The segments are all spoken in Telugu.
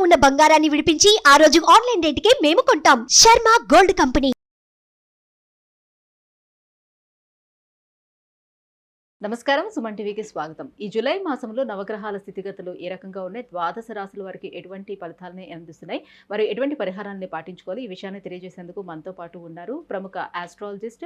ఉన్న బంగారాన్ని విడిపించి ఆ రోజు ఆన్లైన్ రేటుకే మేము కొంటాం. Sharma gold company. నమస్కారం, సుమన్ టీవీకి స్వాగతం. ఈ జూలై మాసంలో నవగ్రహాల స్థితిగతులు ఏ రకంగా ఉన్నాయి, ద్వాదశ రాశుల వారికి ఎటువంటి ఫలితాలని అందిస్తున్నాయి, మరి ఎటువంటి పరిహారాన్ని పాటించుకోవాలి, ఈ విషయాన్ని తెలియజేసేందుకు మనతో పాటు ఉన్నారు ప్రముఖ ఆస్ట్రాలజిస్ట్,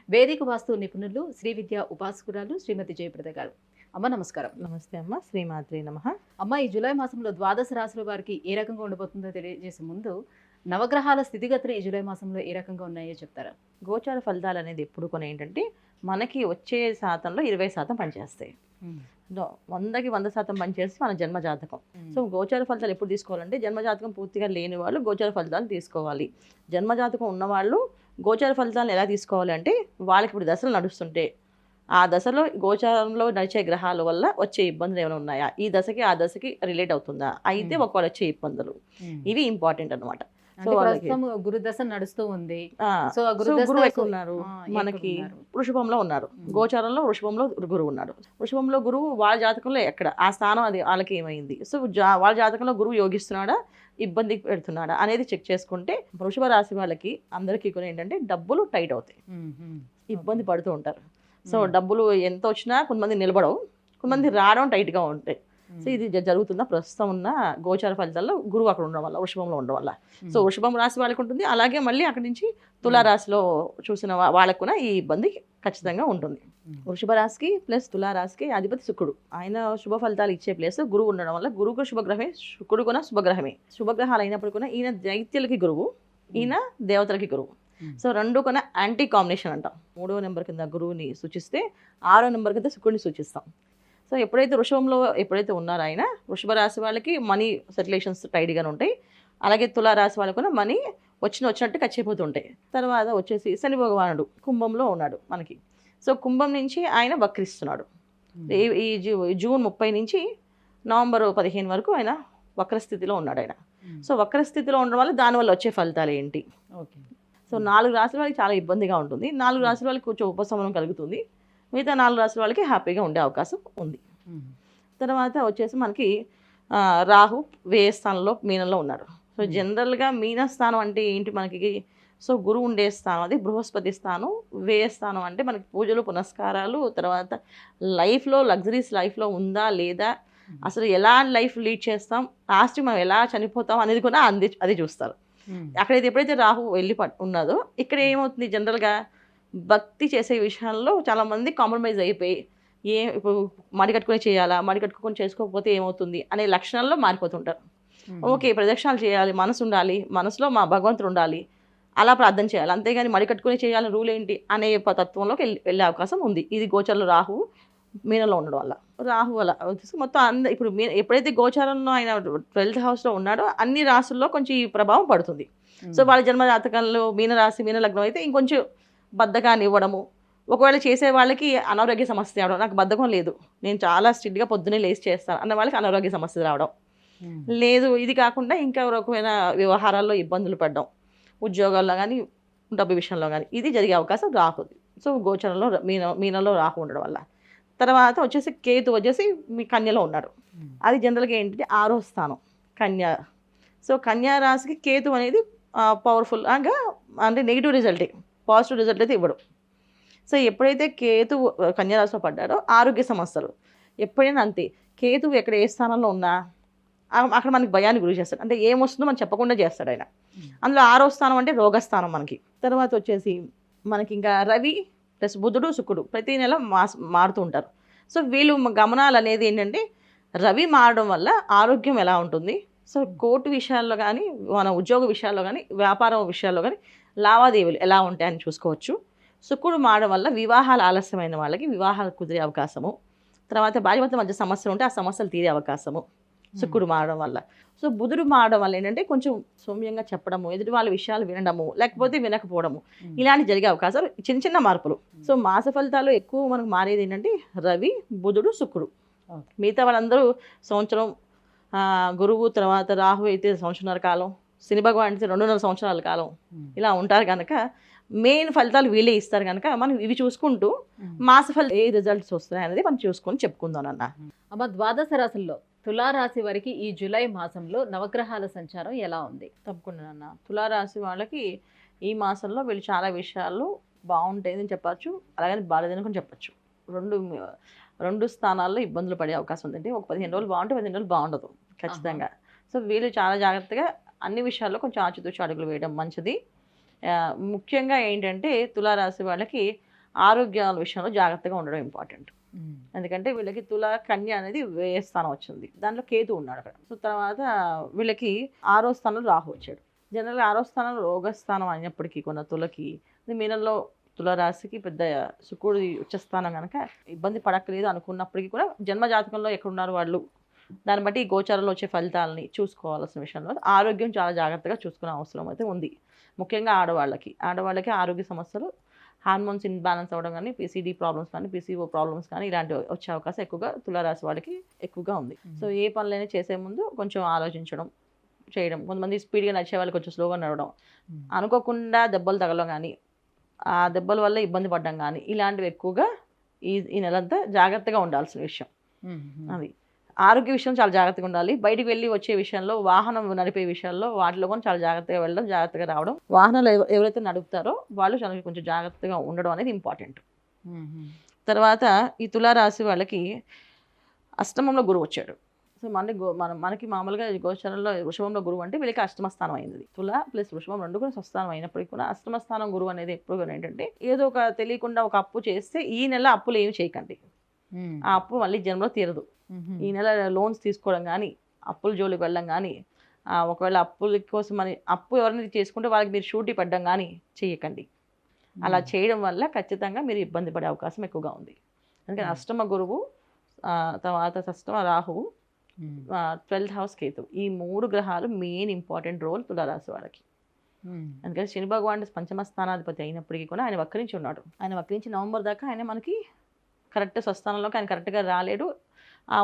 వేదిక వాస్తు నిపుణులు, శ్రీ విద్యా ఉపాసకురాలు శ్రీమతి జయప్రద గారు. అమ్మ నమస్కారం. నమస్తే అమ్మ, శ్రీమాత్రి నమః. అమ్మ, ఈ జూలై మాసంలో ద్వాదశ రాశుల వారికి ఏ రకంగా ఉండబోతుందో తెలియజేసే ముందు నవగ్రహాల స్థితిగతులు ఈ జూలై మాసంలో ఏ రకంగా ఉన్నాయో చెప్తారా? గోచార ఫలితాలు అనేది ఎప్పుడు కొన్ని ఏంటంటే మనకి వచ్చే శాతంలో 20% పనిచేస్తాయి. 100కి 100% పనిచేసి మన జన్మ జాతకం. సో గోచార ఫలితాలు ఎప్పుడు తీసుకోవాలంటే జన్మజాతకం పూర్తిగా లేని వాళ్ళు గోచార ఫలితాలు తీసుకోవాలి. జన్మజాతకం ఉన్నవాళ్ళు గోచార ఫలితాలను ఎలా తీసుకోవాలి అంటే వాళ్ళకి ఇప్పుడు దశలు నడుస్తుంటే ఆ దశలో గోచారంలో నడిచే గ్రహాల వల్ల వచ్చే ఇబ్బందులు ఏమైనా ఉన్నాయా, ఈ దశకి ఆ దశకి రిలేట్ అవుతుందా, అయితే ఒకవేళ వచ్చే ఇబ్బందులు ఇవి ఇంపార్టెంట్ అనమాట. గురుదశ నడుస్తూ ఉంది. సో గురువు ఎక్కువ ఉన్నారు, మనకి వృషభంలో ఉన్నారు. గోచారంలో వృషభంలో గురువు ఉన్నారు. వృషభంలో గురువు వాళ్ళ జాతకంలో ఎక్కడ ఆ స్థానం అది వాళ్ళకి ఏమైంది, సో వాళ్ళ జాతకంలో గురువు యోగిస్తున్నాడా, ఇబ్బంది పెడుతున్నాడా అనేది చెక్ చేసుకుంటే వృషభ రాశి వాళ్ళకి అందరికీ కూడా ఏంటంటే డబ్బులు టైట్ అవుతాయి, ఇబ్బంది పడుతూ ఉంటారు. సో డబ్బులు ఎంత వచ్చినా కొంతమంది నిలబడవు, కొంతమంది రావడం టైట్గా ఉంటాయి. సో ఇది జరుగుతున్న ప్రస్తుతం ఉన్న గోచార ఫలితాల్లో గురువు అక్కడ ఉండడం వల్ల, వృషభంలో ఉండడం వల్ల. సో వృషభం రాశి వాళ్ళకి ఉంటుంది, అలాగే మళ్ళీ అక్కడి నుంచి తులారాశిలో చూసిన వాళ్ళకు కూడా ఈ ఇబ్బంది ఖచ్చితంగా ఉంటుంది. వృషభ రాశికి ప్లస్ తులారాశికి అధిపతి శుక్రుడు, ఆయన శుభ ఫలితాలు ఇచ్చే ప్లేస్ గురువు ఉండడం వల్ల గురువుకు శుభగ్రహమే, శుక్రుడు కూడా శుభగ్రహమే. శుభగ్రహాలు అయినప్పుడు కూడా ఈయన దైత్యులకి గురువు, ఈయన దేవతలకి గురువు. సో రెండు కొన యాంటీ కాంబినేషన్ అంటాం. 3వ నెంబర్ కింద గురువుని సూచిస్తే 6వ నెంబర్ కింద శుక్రుడిని సూచిస్తాం. సో ఎప్పుడైతే వృషభంలో ఎప్పుడైతే ఉన్నారో ఆయన, వృషభ రాశి వాళ్ళకి మనీ సర్క్యులేషన్స్ టైట్గానే ఉంటాయి, అలాగే తులారాశి వాళ్ళకు కూడా మనీ వచ్చినట్టు ఖర్చయిపోతూ ఉంటాయి. తర్వాత వచ్చేసి శని భగవానుడు కుంభంలో ఉన్నాడు మనకి. సో కుంభం నుంచి ఆయన వక్రిస్తున్నాడు. ఈ జూన్ 30 నుంచి నవంబర్ 15 వరకు ఆయన వక్రస్థితిలో ఉన్నాడు ఆయన. సో వక్రస్థితిలో ఉండడం వల్ల దానివల్ల వచ్చే ఫలితాలు ఏంటి? ఓకే, సో 4 రాశుల వాళ్ళకి చాలా ఇబ్బందిగా ఉంటుంది. 4 రాశుల వాళ్ళకి కొంచెం ఉపశమనం కలుగుతుంది, మిగతా 4 రాశుల వాళ్ళకి హ్యాపీగా ఉండే అవకాశం ఉంది. తర్వాత వచ్చేసి మనకి రాహు వ్యయ స్థానంలో మీనంలో ఉన్నారు. సో జనరల్గా మీన స్థానం అంటే ఏంటి మనకి? సో గురువు ఉండే స్థానం అది బృహస్పతి స్థానం. వ్యయ స్థానం అంటే మనకి పూజలు పునస్కారాలు, తర్వాత లైఫ్లో లగ్జరీస్ లైఫ్లో ఉందా లేదా, అసలు ఎలా లైఫ్ లీడ్ చేస్తాం, లాస్ట్ మనం ఎలా చనిపోతాం అనేది కూడా అది చూస్తారు. అక్కడైతే ఎప్పుడైతే రాహు వెళ్ళి ఉన్నదో ఇక్కడ ఏమవుతుంది, జనరల్గా భక్తి చేసే విషయాల్లో చాలామంది కాంప్రమైజ్ అయిపోయి ఇప్పుడు మడి కట్టుకుని చేయాలా, మడి కట్టుకొని చేసుకోకపోతే ఏమవుతుంది అనే లక్షణాల్లో మారిపోతుంటారు. ఓకే, ప్రదక్షిణాలు చేయాలి, మనసు ఉండాలి, మనసులో మా భగవంతుడు ఉండాలి, అలా ప్రార్థన చేయాలి, అంతేగాని మడి కట్టుకుని చేయాలని రూల్ ఏంటి అనే తత్వంలోకి వెళ్ళే అవకాశం ఉంది. ఇది గోచారంలో రాహు మీనంలో ఉండడం వల్ల. రాహు అలా మొత్తం ఇప్పుడు ఎప్పుడైతే గోచారంలో ఆయన 12th హౌస్లో ఉన్నాడో అన్ని రాశుల్లో కొంచెం ఈ ప్రభావం పడుతుంది. సో వాళ్ళ జన్మ జాతకంలో మీనరాశి మీన లగ్నం అయితే ఇంకొంచెం బద్ధకాన్ని ఇవ్వడము, ఒకవేళ చేసే వాళ్ళకి అనారోగ్య సమస్య రావడం, నాకు బద్ధకం లేదు నేను చాలా స్ట్రిక్ట్గా పొద్దున్నే లేచి చేస్తాను అన్న వాళ్ళకి అనారోగ్య సమస్య రావడం లేదు. ఇది కాకుండా ఇంకా రకమైన వ్యవహారాల్లో ఇబ్బందులు పడడం, ఉద్యోగాల్లో కానీ డబ్బు విషయంలో కానీ ఇది జరిగే అవకాశం రాహు. సో గోచరంలో మీనంలో రాహు ఉండడం వల్ల. తర్వాత వచ్చేసి కేతు వచ్చేసి మీ కన్యలో ఉన్నాడు. అది జనరల్గా ఏంటంటే 6వ స్థానం కన్య. సో కన్యా రాశికి కేతు అనేది పవర్ఫుల్గా అంటే నెగిటివ్ రిజల్టే, పాజిటివ్ రిజల్ట్ అయితే ఇవ్వడు. సో ఎప్పుడైతే కేతు కన్యా రాశిలో పడ్డాడో ఆరోగ్య సమస్యలు ఎప్పుడైనా అంతే. కేతు ఎక్కడ ఏ స్థానంలో ఉన్నా అక్కడ మనకి భయాన్ని గురి చేస్తాడు, అంటే ఏమొస్తుందో మనం చెప్పకుండా చేస్తాడు ఆయన. అందులో 6వ స్థానం అంటే రోగస్థానం మనకి. తర్వాత వచ్చేసి మనకి ఇంకా రవి ప్లస్ బుధుడు శుక్రుడు ప్రతి నెల మారుతూ ఉంటారు. సో వీళ్ళు గమనాలు అనేది ఏంటంటే రవి మారడం వల్ల ఆరోగ్యం ఎలా ఉంటుంది, సో కోర్టు విషయాల్లో కానీ మన ఉద్యోగ విషయాల్లో కానీ వ్యాపారం విషయాల్లో కానీ లావాదేవీలు ఎలా ఉంటాయని చూసుకోవచ్చు. శుక్రుడు మారడం వల్ల వివాహాలు ఆలస్యమైన వాళ్ళకి వివాహాలు కుదిరే అవకాశము, తర్వాత భార్యాభర్తల మధ్య సమస్యలు ఉంటే ఆ సమస్యలు తీరే అవకాశము శుక్రుడు మారడం వల్ల. సో బుధుడు మారడం వల్ల ఏంటంటే కొంచెం సౌమ్యంగా చెప్పడము, ఎదుటి వాళ్ళ విషయాలు వినడము, లేకపోతే వినకపోవడము, ఇలాంటి జరిగే అవకాశాలు చిన్న చిన్న మార్పులు. సో మాస ఫలితాల్లో ఎక్కువ మనకు మారేది ఏంటంటే రవి బుధుడు శుక్రుడు. మిగతా వాళ్ళందరూ సంవత్సరం, గురువు తర్వాత రాహు అయితే సంవత్సరాల కాలం, శని భగవాన్ అయితే 2.5 సంవత్సరాల కాలం ఇలా ఉంటారు కనుక మెయిన్ ఫలితాలు వీళ్ళే ఇస్తారు కనుక మనం ఇవి చూసుకుంటూ మాస ఫలితం ఏ రిజల్ట్స్ వస్తాయి అనేది మనం చూసుకొని చెప్పుకుందాం అన్న. అమ్మ, ద్వాదశ రాశుల్లో తులారాశి వారికి ఈ జూలై మాసంలో నవగ్రహాల సంచారం ఎలా ఉంది? తప్పకుండా అన్న. తులారాశి వాళ్ళకి ఈ మాసంలో వీళ్ళు చాలా విషయాలు బాగుంటాయని చెప్పచ్చు, అలాగని బాగాలేదని కూడా చెప్పచ్చు. రెండు స్థానాల్లో ఇబ్బందులు పడే అవకాశం ఉందండి. ఒక 15 రోజులు బాగుంటే 15 రోజులు బాగుండదు ఖచ్చితంగా. సో వీళ్ళు చాలా జాగ్రత్తగా అన్ని విషయాల్లో కొంచెం ఆచితూచి అడుగులు వేయడం మంచిది. ముఖ్యంగా ఏంటంటే తులారాశి వాళ్ళకి ఆరోగ్యాల విషయంలో జాగ్రత్తగా ఉండడం ఇంపార్టెంట్. ఎందుకంటే వీళ్ళకి తుల కన్య అనేది వ్యయ స్థానం వచ్చింది, దాంట్లో కేతు ఉన్నాడు అక్కడ. సో తర్వాత వీళ్ళకి 6వ స్థానంలో రాహు వచ్చాడు. జనరల్గా 6వ స్థానం రోగస్థానం అయినప్పటికీ కొన్న తులకి మీనంలో తులారాశికి పెద్ద శుక్రుడి ఉచ్చస్థానం కనుక ఇబ్బంది పడక్కలేదు అనుకున్నప్పటికీ కూడా జన్మజాతకంలో ఎక్కడున్నారు వాళ్ళు, దాన్ని బట్టి ఈ గోచారంలో వచ్చే ఫలితాలని చూసుకోవాల్సిన విషయంలో ఆరోగ్యం చాలా జాగ్రత్తగా చూసుకునే అవసరం అయితే ఉంది. ముఖ్యంగా ఆడవాళ్ళకి ఆరోగ్య సమస్యలు, హార్మోన్స్ ఇన్బ్యాలెన్స్ అవ్వడం కానీ, పీసీడీ ప్రాబ్లమ్స్ కానీ, పీసీఓ ప్రాబ్లమ్స్ కానీ ఇలాంటివి వచ్చే అవకాశం ఎక్కువగా తులారాశి వాళ్ళకి ఎక్కువగా ఉంది. సో ఏ పనులైనా చేసే ముందు కొంచెం ఆలోచించడం చేయడం. కొంతమంది స్పీడ్గా నడిచే వాళ్ళు కొంచెం స్లోగా నడవడం, అనుకోకుండా దెబ్బలు తగలడం కానీ, ఆ దెబ్బల వల్ల ఇబ్బంది పడడం కానీ ఇలాంటివి ఎక్కువగా ఈ నెలంతా జాగ్రత్తగా ఉండాల్సిన విషయం. అది ఆరోగ్య విషయం చాలా జాగ్రత్తగా ఉండాలి. బయటికి వెళ్ళి వచ్చే విషయంలో, వాహనం నడిపే విషయాల్లో వాటిలో కూడా చాలా జాగ్రత్తగా వెళ్ళడం, జాగ్రత్తగా రావడం. వాహనాలు ఎవరైతే నడుపుతారో వాళ్ళు చాలా కొంచెం జాగ్రత్తగా ఉండడం అనేది ఇంపార్టెంట్. తర్వాత ఈ తులారాశి వాళ్ళకి అష్టమంలో గురువు వచ్చాడు. సో మనకి మామూలుగా గోచరంలో వృషభంలో గురువు అంటే వీళ్ళకి అష్టమ స్థానం అయింది. తుల ప్లస్ వృషభం రెండు కూడా స్వస్థానం అయినప్పటికీ కూడా అష్టమ స్థానం గురువు అనేది ఎప్పుడు ఏంటంటే ఏదో ఒక తెలియకుండా ఒక అప్పు చేస్తే ఈ నెల అప్పులు ఏమి చేయకండి, ఆ అప్పు మళ్ళీ జన్మలో తీరదు. ఈ నెల లోన్స్ తీసుకోవడం కానీ, అప్పుల జోలికి వెళ్ళడం కానీ, ఒకవేళ అప్పుల కోసం అప్పు ఎవరిని చేసుకుంటే వాళ్ళకి మీరు షూటీ పడ్డం కానీ చేయకండి. అలా చేయడం వల్ల ఖచ్చితంగా మీరు ఇబ్బంది పడే అవకాశం ఎక్కువగా ఉంది. అందుకని అష్టమ గురువు, తర్వాత షష్టమ రాహువు, 12th హౌస్ కేతు, ఈ 3 గ్రహాలు మెయిన్ ఇంపార్టెంట్ రోల్ తులారాశి వాళ్ళకి. అందుకని శని భగవాన్ పంచమ స్థానాధిపతి అయినప్పటికీ కూడా ఆయన వక్రించి ఉన్నాడు. ఆయన వక్రించి నవంబర్ దాకా ఆయన మనకి కరెక్ట్ స్వస్థానంలోకి ఆయన కరెక్ట్గా రాలేడు.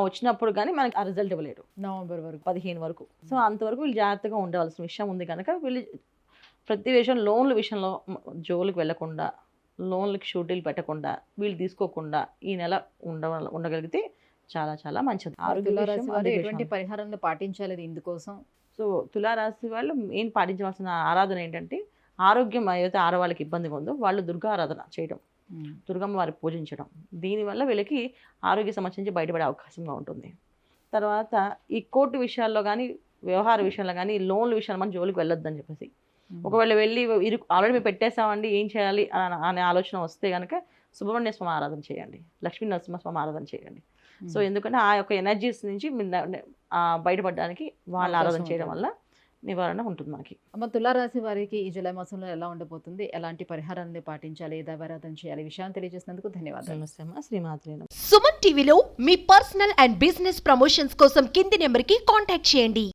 వచ్చినప్పుడు కానీ మనకి ఆ రిజల్ట్ ఇవ్వలేడు నవంబర్ వరకు, 15 వరకు. సో అంతవరకు వీళ్ళు జాగ్రత్తగా ఉండవలసిన విషయం ఉంది కనుక వీళ్ళు ప్రతి విషయం లోన్ల విషయంలో జోలికి వెళ్లకుండా, లోన్లకి షూటీలు పెట్టకుండా, వీళ్ళు తీసుకోకుండా ఈ నెల ఉండగలిగితే చాలా చాలా మంచిది. ఎటువంటి పరిహారాన్ని పాటించాలి ఇందుకోసం? సో తులారాశి వాళ్ళు మెయిన్ పాటించవలసిన ఆరాధన ఏంటంటే, ఆరోగ్యం ఏదైతే ఆడవాళ్ళకి ఇబ్బందిగా ఉందో వాళ్ళు దుర్గా ఆరాధన చేయడం, దుర్గమ్మ వారి పూజించడం. దీనివల్ల వీళ్ళకి ఆరోగ్య సమస్య నుంచి బయటపడే అవకాశంగా ఉంటుంది. తర్వాత ఈ కోర్టు విషయాల్లో కానీ, వ్యవహార విషయంలో కానీ, లోన్ల విషయాల్లో మనం జోలికి వెళ్ళొద్దని చెప్పేసి, ఒకవేళ వెళ్ళి ఆల్రెడీ మేము పెట్టేసామండి ఏం చేయాలి అనే ఆలోచన వస్తే కనుక సుబ్రహ్మణ్య స్వామి ఆరాధన చేయండి, లక్ష్మీ నరసింహస్వామి ఆరాధన చేయండి. సో ఎందుకంటే ఆ యొక్క ఎనర్జీస్ నుంచి బయటపడడానికి వాళ్ళ ఆరాధన చేయడం వల్ల నివారణ ఉంటుంది మనకి. అమ్మ, తులారాశి వారికి ఈ జూలై మాసంలో ఎలా ఉండబోతుంది, ఎలాంటి పరిహారాన్ని పాటించాలి, దైవారాధన చేయాలి, విషయాన్ని తెలియజేసినందుకు ధన్యవాదాలు. శ్రీమాత్రే. సుమన్ టీవీలో మీ పర్సనల్ అండ్ బిజినెస్ ప్రమోషన్స్ కోసం కింది నెంబర్కి కాంటాక్ట్ చేయండి.